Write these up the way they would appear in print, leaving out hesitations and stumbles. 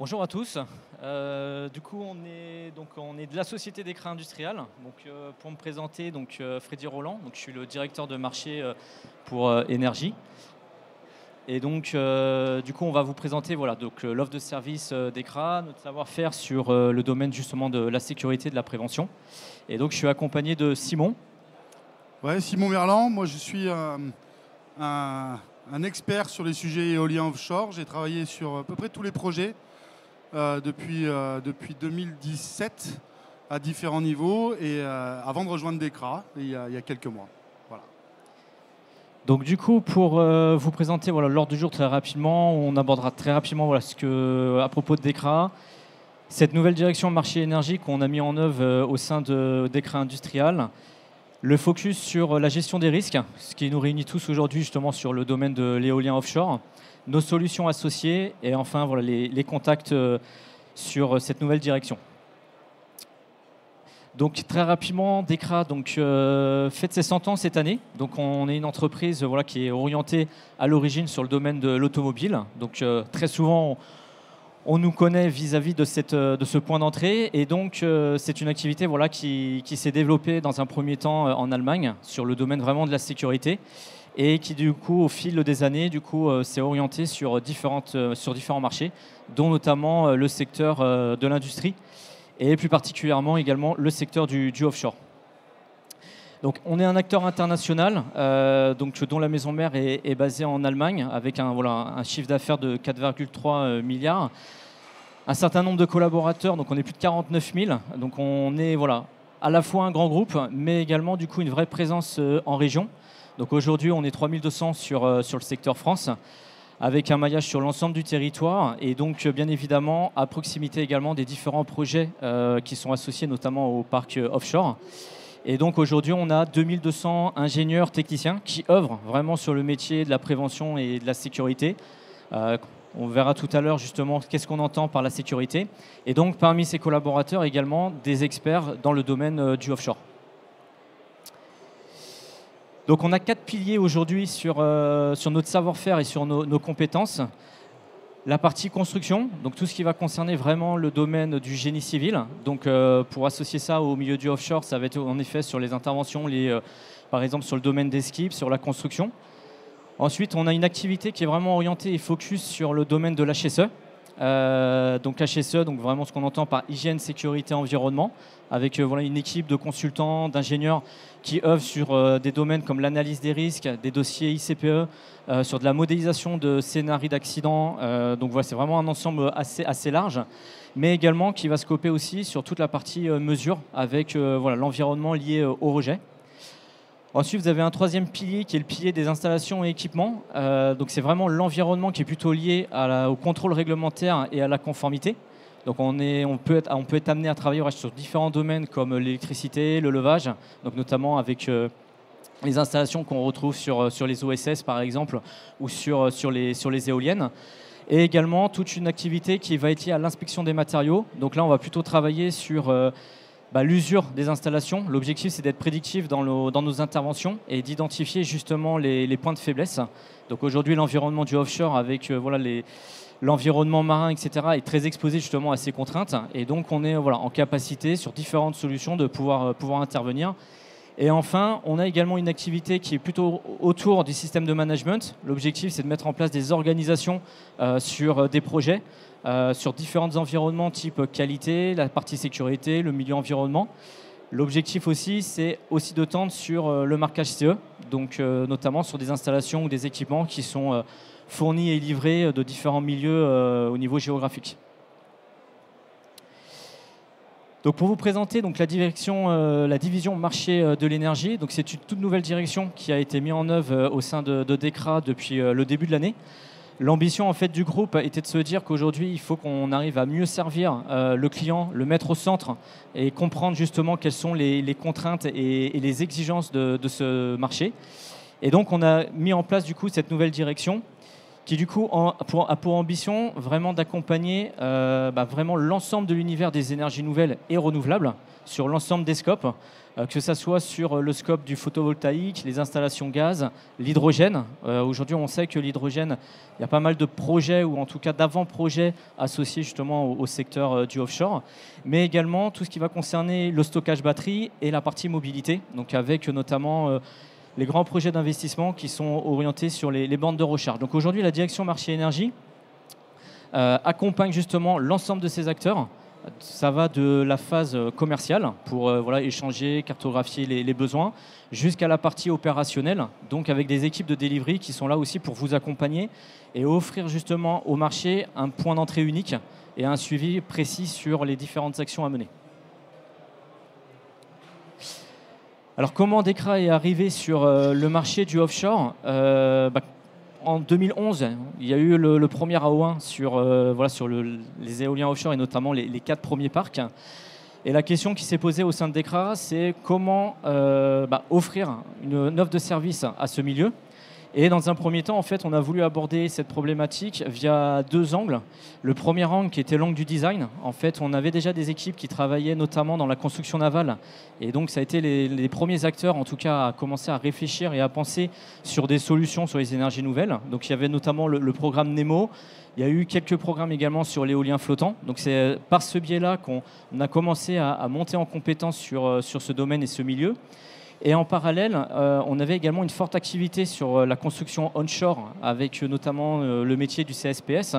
Bonjour à tous. Du coup, on est de la société d'écran industriel. Pour me présenter, Freddy Roland. Je suis le directeur de marché pour énergie. Et du coup, on va vous présenter l'offre de service d'ECRA, notre savoir-faire sur le domaine justement de la sécurité et de la prévention. Et donc, je suis accompagné de Simon. Ouais, Simon Merland, moi je suis un expert sur les sujets éoliens offshore. J'ai travaillé sur à peu près tous les projets depuis 2017 à différents niveaux et avant de rejoindre DECRA il y a quelques mois. Voilà. Donc du coup, pour vous présenter l'ordre du jour très rapidement, on abordera très rapidement à propos de DECRA, cette nouvelle direction marché énergie qu'on a mis en œuvre au sein de DECRA Industrial. Le focus sur la gestion des risques, ce qui nous réunit tous aujourd'hui justement sur le domaine de l'éolien offshore, nos solutions associées et enfin les contacts sur cette nouvelle direction. Donc très rapidement, DECRA fête ses 100 ans cette année. Donc on est une entreprise qui est orientée à l'origine sur le domaine de l'automobile. Donc très souvent, on nous connaît vis-à-vis de ce point d'entrée et donc c'est une activité qui s'est développée dans un premier temps en Allemagne sur le domaine vraiment de la sécurité et qui du coup au fil des années s'est orientée sur différents marchés, dont notamment le secteur de l'industrie et plus particulièrement également le secteur du offshore. Donc, on est un acteur international dont la maison mère est basée en Allemagne avec un chiffre d'affaires de 4,3 milliards. Un certain nombre de collaborateurs, donc on est plus de 49 000. Donc on est à la fois un grand groupe, mais également du coup une vraie présence en région. Donc aujourd'hui, on est 3200 sur le secteur France, avec un maillage sur l'ensemble du territoire et donc bien évidemment à proximité également des différents projets qui sont associés notamment au parc offshore. Et donc aujourd'hui, on a 2200 ingénieurs techniciens qui œuvrent vraiment sur le métier de la prévention et de la sécurité. On verra tout à l'heure justement qu'est-ce qu'on entend par la sécurité. Et donc parmi ces collaborateurs également des experts dans le domaine du offshore. Donc on a 4 piliers aujourd'hui sur notre savoir-faire et sur nos compétences. La partie construction, donc tout ce qui va concerner vraiment le domaine du génie civil. Donc pour associer ça au milieu du offshore, ça va être en effet sur les interventions, par exemple sur le domaine des skips, sur la construction. Ensuite, on a une activité qui est vraiment orientée et focus sur le domaine de l'HSE. Donc HSE, donc vraiment ce qu'on entend par hygiène, sécurité, environnement, avec une équipe de consultants, d'ingénieurs qui œuvrent sur des domaines comme l'analyse des risques, des dossiers ICPE, sur de la modélisation de scénarios d'accidents. Donc voilà, c'est vraiment un ensemble assez large, mais également qui va scoper aussi sur toute la partie mesure avec l'environnement lié au rejet. Ensuite, vous avez un troisième pilier qui est le pilier des installations et équipements. Donc c'est vraiment l'environnement qui est plutôt lié au contrôle réglementaire et à la conformité. Donc on peut être amené à travailler sur différents domaines comme l'électricité, le levage, donc notamment avec les installations qu'on retrouve sur les OSS par exemple ou sur les éoliennes. Et également toute une activité qui va être liée à l'inspection des matériaux. Donc là, on va plutôt travailler sur l'usure des installations. L'objectif, c'est d'être prédictif dans nos interventions et d'identifier justement les points de faiblesse. Donc aujourd'hui, l'environnement du offshore avec l'environnement marin, etc., est très exposé justement à ces contraintes. Et donc, on est en capacité sur différentes solutions de pouvoir intervenir. Et enfin, on a également une activité qui est plutôt autour du système de management. L'objectif, c'est de mettre en place des organisations sur des projets, sur différents environnements type qualité, la partie sécurité, le milieu environnement. L'objectif aussi, c'est aussi de tendre sur le marquage CE, donc notamment sur des installations ou des équipements qui sont fournis et livrés de différents milieux au niveau géographique. Donc pour vous présenter la division marché de l'énergie, donc c'est une toute nouvelle direction qui a été mise en œuvre au sein de DECRA depuis le début de l'année. L'ambition en fait du groupe était de se dire qu'aujourd'hui il faut qu'on arrive à mieux servir le client, le mettre au centre et comprendre justement quelles sont les contraintes et les exigences de ce marché. Et donc on a mis en place du coup cette nouvelle direction qui du coup a pour ambition vraiment d'accompagner vraiment l'ensemble de l'univers des énergies nouvelles et renouvelables sur l'ensemble des scopes, que ce soit sur le scope du photovoltaïque, les installations gaz, l'hydrogène. Aujourd'hui, on sait que l'hydrogène, il y a pas mal de projets, ou en tout cas d'avant-projets associés justement au secteur du offshore, mais également tout ce qui va concerner le stockage batterie et la partie mobilité, donc avec notamment les grands projets d'investissement qui sont orientés sur les bandes de recharge. Donc aujourd'hui, la direction marché énergie accompagne justement l'ensemble de ces acteurs. Ça va de la phase commerciale pour échanger, cartographier les besoins, jusqu'à la partie opérationnelle, donc avec des équipes de delivery qui sont là aussi pour vous accompagner et offrir justement au marché un point d'entrée unique et un suivi précis sur les différentes actions à mener. Alors comment DEKRA est arrivé sur le marché du offshore en 2011, il y a eu le premier AO1 sur les éoliens offshore et notamment les 4 premiers parcs. Et la question qui s'est posée au sein de DEKRA, c'est comment offrir une offre de service à ce milieu. Et dans un premier temps, en fait, on a voulu aborder cette problématique via 2 angles. Le premier angle qui était l'angle du design. En fait, on avait déjà des équipes qui travaillaient notamment dans la construction navale. Et donc, ça a été les premiers acteurs, en tout cas, à commencer à réfléchir et à penser sur des solutions sur les énergies nouvelles. Donc, il y avait notamment le programme NEMO. Il y a eu quelques programmes également sur l'éolien flottant. Donc, c'est par ce biais-là qu'on a commencé à monter en compétence sur ce domaine et ce milieu. Et en parallèle, on avait également une forte activité sur la construction onshore, avec notamment le métier du CSPS.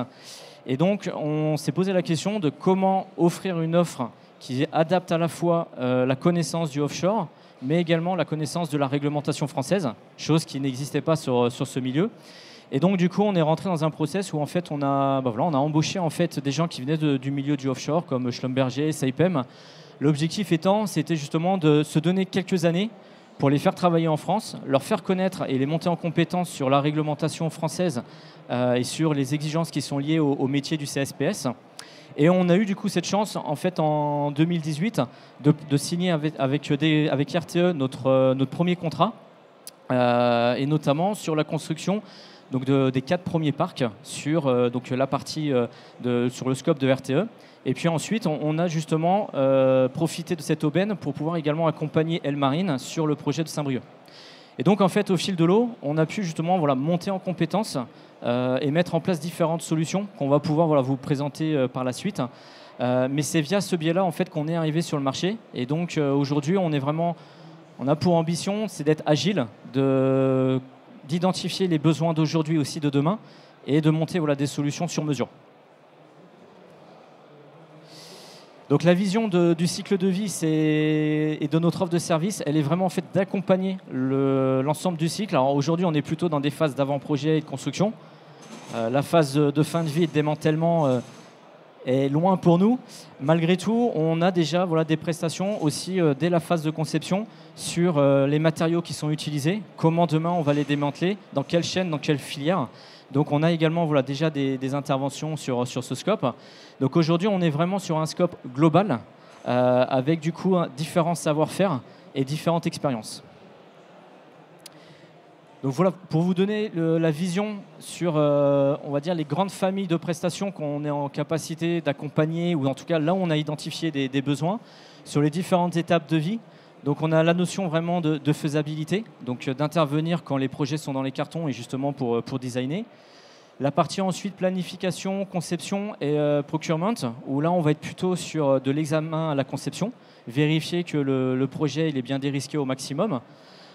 Et donc, on s'est posé la question de comment offrir une offre qui adapte à la fois la connaissance du offshore, mais également la connaissance de la réglementation française, chose qui n'existait pas sur ce milieu. Et donc, du coup, on est rentré dans un process où en fait, on a embauché en fait, des gens qui venaient du milieu du offshore, comme Schlumberger, Saipem. L'objectif étant, c'était justement de se donner quelques années pour les faire travailler en France, leur faire connaître et les monter en compétence sur la réglementation française et sur les exigences qui sont liées au métier du CSPS. Et on a eu du coup cette chance en fait en 2018 de signer avec RTE notre premier contrat et notamment sur la construction donc des 4 premiers parcs sur donc la partie sur le scope de RTE. Et puis ensuite, on a justement profité de cette aubaine pour pouvoir également accompagner Elmarine sur le projet de Saint-Brieuc. Et donc, en fait, au fil de l'eau, on a pu justement monter en compétences et mettre en place différentes solutions qu'on va pouvoir vous présenter par la suite. Mais c'est via ce biais-là en fait, qu'on est arrivé sur le marché. Et donc, aujourd'hui, on a pour ambition, c'est d'être agile, d'identifier les besoins d'aujourd'hui aussi de demain et de monter des solutions sur mesure. Donc la vision du cycle de vie et de notre offre de service, elle est vraiment en fait d'accompagner l'ensemble du cycle. Alors aujourd'hui, on est plutôt dans des phases d'avant-projet et de construction. La phase de fin de vie et de démantèlement est loin pour nous. Malgré tout, on a déjà des prestations aussi dès la phase de conception sur les matériaux qui sont utilisés, comment demain on va les démanteler, dans quelle chaîne, dans quelle filière. Donc on a également déjà des interventions sur ce scope. Donc aujourd'hui, on est vraiment sur un scope global avec du coup différents savoir-faire et différentes expériences. Donc voilà, pour vous donner la vision sur, on va dire, les grandes familles de prestations qu'on est en capacité d'accompagner, ou en tout cas là où on a identifié des besoins, sur les différentes étapes de vie. Donc on a la notion vraiment de faisabilité, donc d'intervenir quand les projets sont dans les cartons et justement pour designer. La partie ensuite planification, conception et procurement, où là on va être plutôt sur de l'examen à la conception, vérifier que le projet il est bien dérisqué au maximum,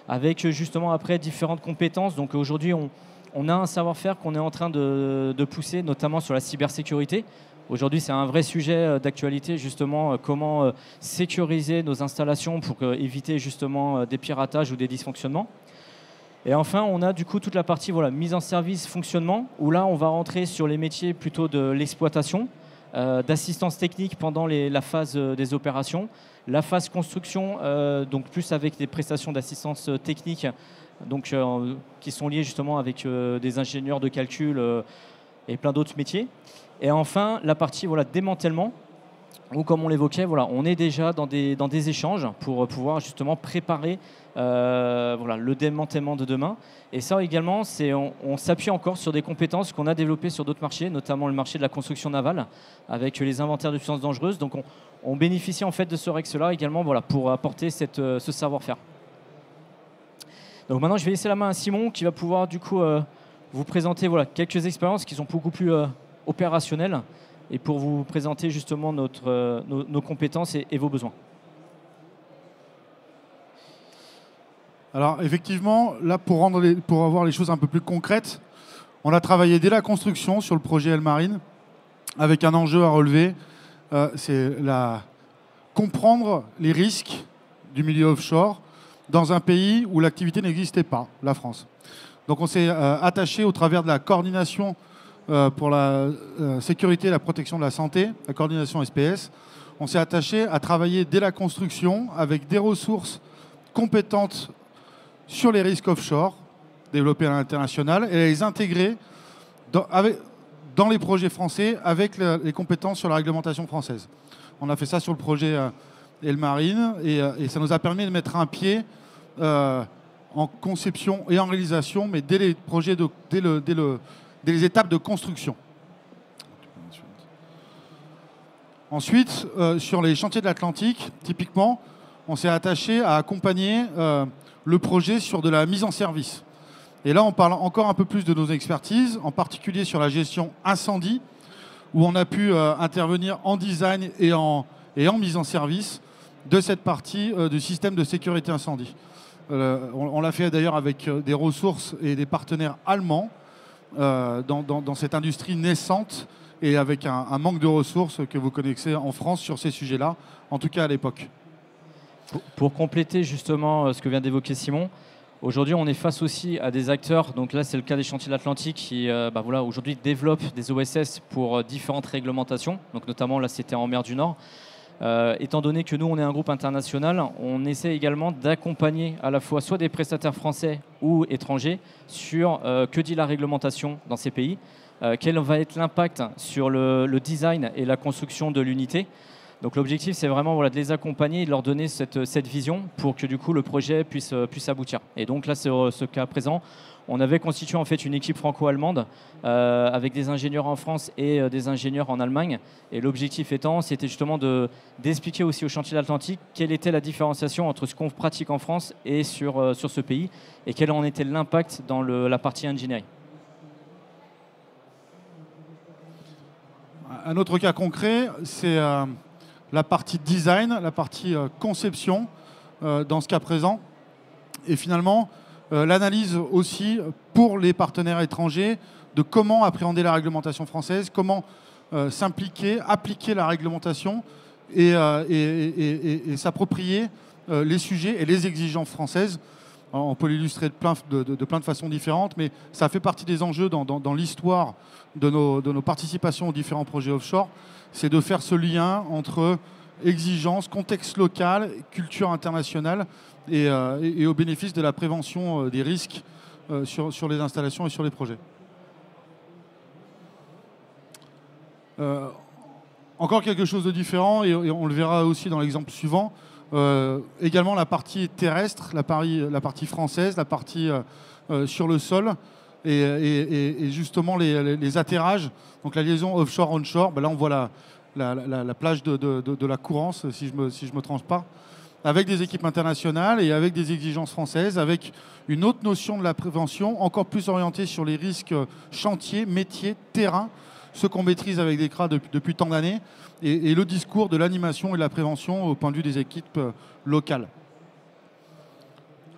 avec justement après différentes compétences. Donc aujourd'hui on a un savoir-faire qu'on est en train de pousser, notamment sur la cybersécurité. Aujourd'hui, c'est un vrai sujet d'actualité, justement, comment sécuriser nos installations pour éviter justement des piratages ou des dysfonctionnements. Et enfin, on a du coup toute la partie mise en service, fonctionnement, où là, on va rentrer sur les métiers plutôt de l'exploitation, d'assistance technique pendant la phase des opérations, la phase construction, donc plus avec des prestations d'assistance technique, donc, qui sont liées justement avec des ingénieurs de calcul et plein d'autres métiers. Et enfin, la partie démantèlement, où, comme on l'évoquait, voilà, on est déjà dans des échanges pour pouvoir justement préparer voilà, le démantèlement de demain. Et ça également, on s'appuie encore sur des compétences qu'on a développées sur d'autres marchés, notamment le marché de la construction navale, avec les inventaires de substances dangereuses. Donc on bénéficie en fait de ce REX-là également, voilà, pour apporter ce savoir-faire. Donc maintenant, je vais laisser la main à Simon qui va pouvoir du coup vous présenter voilà, quelques expériences qui sont beaucoup plus opérationnelles et pour vous présenter justement nos compétences et vos besoins. Alors effectivement, là pour avoir les choses un peu plus concrètes, on a travaillé dès la construction sur le projet Elmarine avec un enjeu à relever, c'est comprendre les risques du milieu offshore dans un pays où l'activité n'existait pas, la France. Donc on s'est attaché au travers de la coordination pour la sécurité et la protection de la santé, la coordination SPS, on s'est attaché à travailler dès la construction avec des ressources compétentes sur les risques offshore, développés à l'international, et à les intégrer dans les projets français avec les compétences sur la réglementation française. On a fait ça sur le projet Elmarine et ça nous a permis de mettre un pied en conception et en réalisation, mais dès les projets, dès les étapes de construction. Ensuite, sur les chantiers de l'Atlantique, typiquement, on s'est attaché à accompagner le projet sur de la mise en service. Et là, on parle encore un peu plus de nos expertises, en particulier sur la gestion incendie, où on a pu intervenir en design et en mise en service de cette partie du système de sécurité incendie. On l'a fait d'ailleurs avec des ressources et des partenaires allemands dans cette industrie naissante et avec un manque de ressources que vous connaissez en France sur ces sujets-là, en tout cas à l'époque. Pour compléter justement ce que vient d'évoquer Simon, aujourd'hui on est face aussi à des acteurs, donc là c'est le cas des chantiers de l'Atlantique qui voilà, aujourd'hui développent des OSS pour différentes réglementations, donc notamment là c'était en mer du Nord. Étant donné que nous on est un groupe international, on essaie également d'accompagner à la fois soit des prestataires français ou étrangers sur que dit la réglementation dans ces pays, quel va être l'impact sur le design et la construction de l'unité. Donc l'objectif, c'est vraiment voilà, de les accompagner et de leur donner cette vision pour que du coup le projet puisse aboutir. Et donc là, c'est ce cas présent. On avait constitué en fait une équipe franco-allemande avec des ingénieurs en France et des ingénieurs en Allemagne. Et l'objectif étant, c'était justement d'expliquer aussi au chantier de l'Atlantique quelle était la différenciation entre ce qu'on pratique en France et sur ce pays et quel en était l'impact dans la partie engineering. Un autre cas concret, c'est la partie design, la partie conception dans ce cas présent. Et finalement, l'analyse aussi pour les partenaires étrangers de comment appréhender la réglementation française, comment s'impliquer, appliquer la réglementation et s'approprier les sujets et les exigences françaises. Alors, on peut l'illustrer de plein de façons différentes, mais ça fait partie des enjeux dans l'histoire de nos participations aux différents projets offshore. C'est de faire ce lien entre exigences, contexte local, culture internationale et au bénéfice de la prévention des risques sur les installations et sur les projets. Encore quelque chose de différent, et on le verra aussi dans l'exemple suivant, également la partie terrestre, la partie française, la partie sur le sol, et justement les atterrages, donc la liaison offshore-onshore. Ben là on voit la plage de la Courance, si je me trompe pas, avec des équipes internationales et avec des exigences françaises, avec une autre notion de la prévention, encore plus orientée sur les risques chantiers, métiers, terrain, ce qu'on maîtrise avec des CRA depuis tant d'années, et le discours de l'animation et de la prévention au point de vue des équipes locales.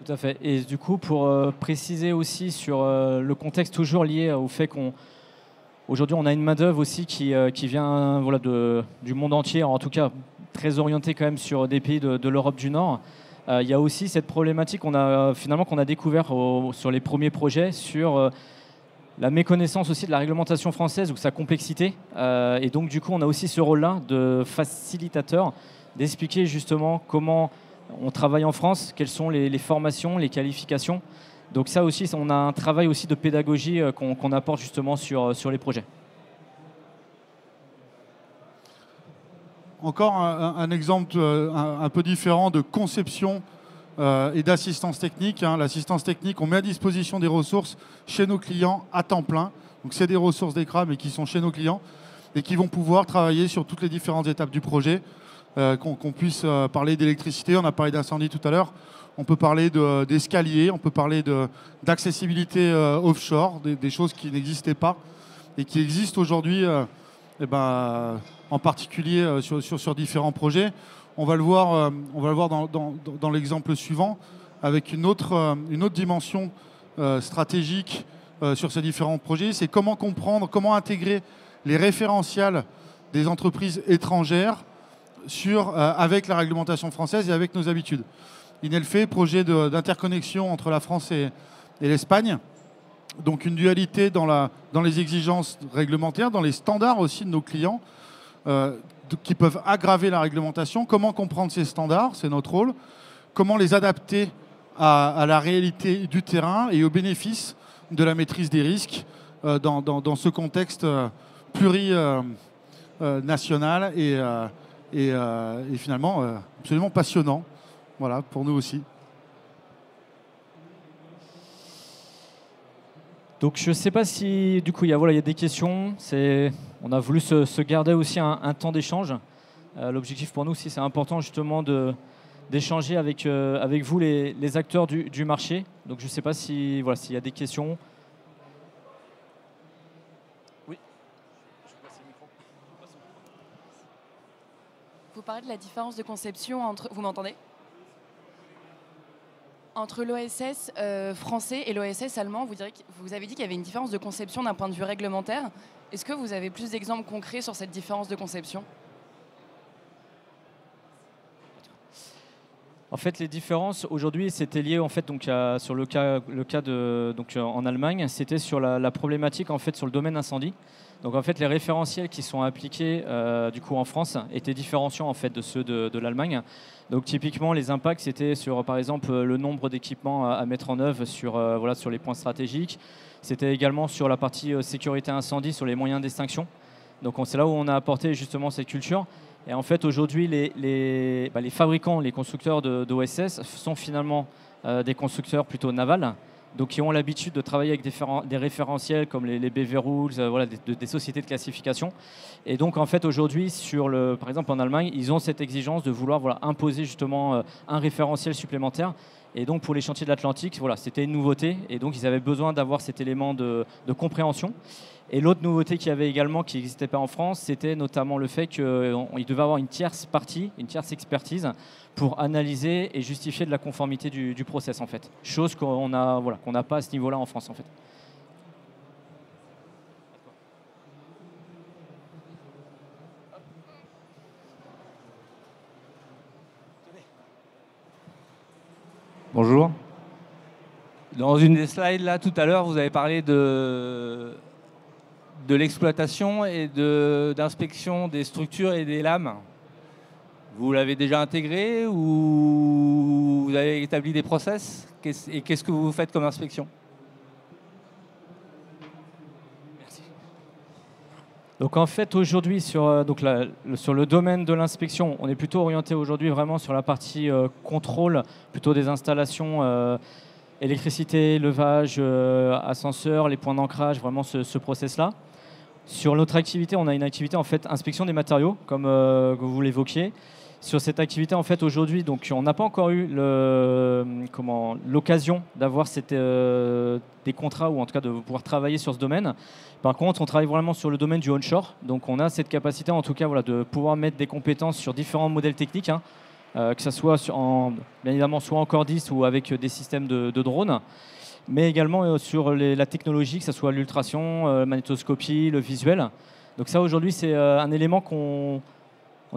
Tout à fait. Et du coup, pour préciser aussi sur le contexte toujours lié au fait qu'aujourd'hui on a une main-d'œuvre aussi qui vient voilà, du monde entier, en tout cas très orientée quand même sur des pays de l'Europe du Nord. Il y a aussi cette problématique qu'on a découvert sur les premiers projets sur la méconnaissance aussi de la réglementation française ou sa complexité. Et donc du coup on a aussi ce rôle-là de facilitateur, d'expliquer justement comment on travaille en France, quelles sont les formations, les qualifications. Donc ça aussi, on a un travail aussi de pédagogie qu'on apporte justement sur les projets. encore un exemple un peu différent de conception et d'assistance technique. L'assistance technique, on met à disposition des ressources chez nos clients à temps plein. Donc c'est des ressources d'ECRA, mais qui sont chez nos clients et qui vont pouvoir travailler sur toutes les différentes étapes du projet. Qu'on puisse parler d'électricité, on a parlé d'incendie tout à l'heure, on peut parler d'escalier, on peut parler d'accessibilité offshore, des choses qui n'existaient pas et qui existent aujourd'hui, en particulier sur différents projets. On va le voir dans l'exemple suivant, avec une autre dimension stratégique sur ces différents projets. C'est comment comprendre, comment intégrer les référentiels des entreprises étrangères avec la réglementation française et avec nos habitudes. INELFE, projet d'interconnexion entre la France et l'Espagne. Donc une dualité dans les exigences réglementaires, dans les standards aussi de nos clients, qui peuvent aggraver la réglementation. Comment comprendre ces standards, c'est notre rôle. Comment les adapter à la réalité du terrain et aux bénéfices de la maîtrise des risques dans ce contexte plurinational et finalement absolument passionnant, voilà, pour nous aussi. Donc je ne sais pas si du coup il y a des questions. On a voulu se garder aussi un temps d'échange. L'objectif pour nous aussi, c'est important justement d'échanger avec vous les acteurs du marché. Donc je ne sais pas s'il y a des questions. Oui. Vous parlez de la différence de conception entre... Vous m'entendez ? Entre l'OSS français et l'OSS allemand, vous avez dit qu'il y avait une différence de conception d'un point de vue réglementaire. Est-ce que vous avez plus d'exemples concrets sur cette différence de conception ? En fait, les différences aujourd'hui, c'était lié en fait sur le cas en Allemagne, c'était sur la problématique en fait sur le domaine incendie. Donc en fait, les référentiels qui sont appliqués du coup en France étaient différenciants en fait de ceux de l'Allemagne. Donc typiquement, les impacts c'était sur par exemple le nombre d'équipements à mettre en œuvre sur les points stratégiques. C'était également sur la partie sécurité incendie, sur les moyens d'extinction. Donc c'est là où on a apporté justement cette culture. Et en fait, aujourd'hui, les fabricants, les constructeurs d'OSS sont finalement des constructeurs plutôt navals, donc qui ont l'habitude de travailler avec des référentiels comme les BV Rules, des sociétés de classification. Et donc, en fait, aujourd'hui, par exemple en Allemagne, ils ont cette exigence de vouloir imposer justement un référentiel supplémentaire. Et donc, pour les chantiers de l'Atlantique, c'était une nouveauté. Et donc, ils avaient besoin d'avoir cet élément de compréhension. Et l'autre nouveauté qu'il y avait également, qui n'existait pas en France, c'était notamment le fait qu'il devait avoir une tierce partie, une tierce expertise pour analyser et justifier de la conformité du process, en fait. Chose qu'on n'a pas à ce niveau-là en France, en fait. Bonjour. Dans une des slides, là, tout à l'heure, vous avez parlé de l'exploitation et d'inspection des structures et des lames. Vous l'avez déjà intégré ou vous avez établi des process? Et qu'est-ce que vous faites comme inspection? Merci. Donc en fait aujourd'hui sur le domaine de l'inspection, on est plutôt orienté aujourd'hui vraiment sur la partie contrôle, plutôt des installations électricité, levage, ascenseur, les points d'ancrage, vraiment ce process-là. Sur notre activité, on a une activité en fait inspection des matériaux, comme vous l'évoquiez. Sur cette activité, en fait, aujourd'hui, donc on n'a pas encore eu l'occasion d'avoir des contrats ou en tout cas de pouvoir travailler sur ce domaine. Par contre, on travaille vraiment sur le domaine du onshore. Donc, on a cette capacité, en tout cas, de pouvoir mettre des compétences sur différents modèles techniques, que ce soit bien évidemment soit en Cordis ou avec des systèmes de drones, mais également sur la technologie, que ce soit l'ultrason, la magnétoscopie, le visuel. Donc ça, aujourd'hui, c'est un élément qu'on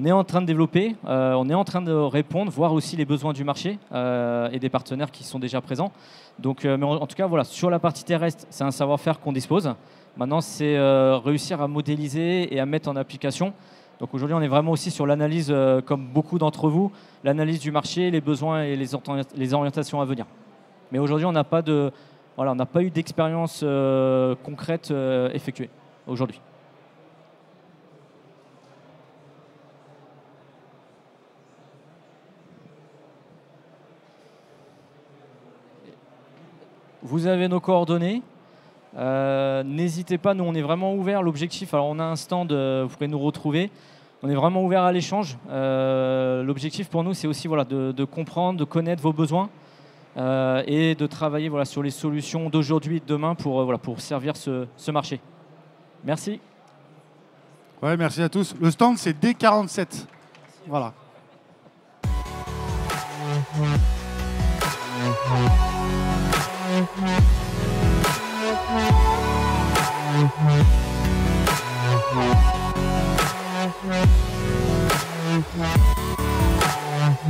est en train de développer, on est en train de répondre, voir aussi les besoins du marché et des partenaires qui sont déjà présents. Donc, mais en tout cas, sur la partie terrestre, c'est un savoir-faire qu'on dispose. Maintenant, c'est réussir à modéliser et à mettre en application. Donc aujourd'hui, on est vraiment aussi sur l'analyse, comme beaucoup d'entre vous, l'analyse du marché, les besoins et les orientations à venir. Mais aujourd'hui, on n'a pas eu d'expérience concrète effectuée aujourd'hui. vous avez nos coordonnées. N'hésitez pas, nous on est vraiment ouverts. L'objectif, alors on a un stand, vous pourrez nous retrouver. On est vraiment ouvert à l'échange. L'objectif pour nous, c'est aussi voilà, de comprendre, de connaître vos besoins et de travailler voilà, sur les solutions d'aujourd'hui et de demain pour servir ce marché. Merci. Ouais, merci à tous. Le stand, c'est D47. Voilà.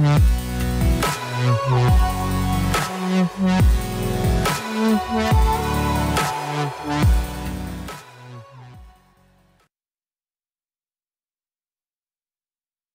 Yeah.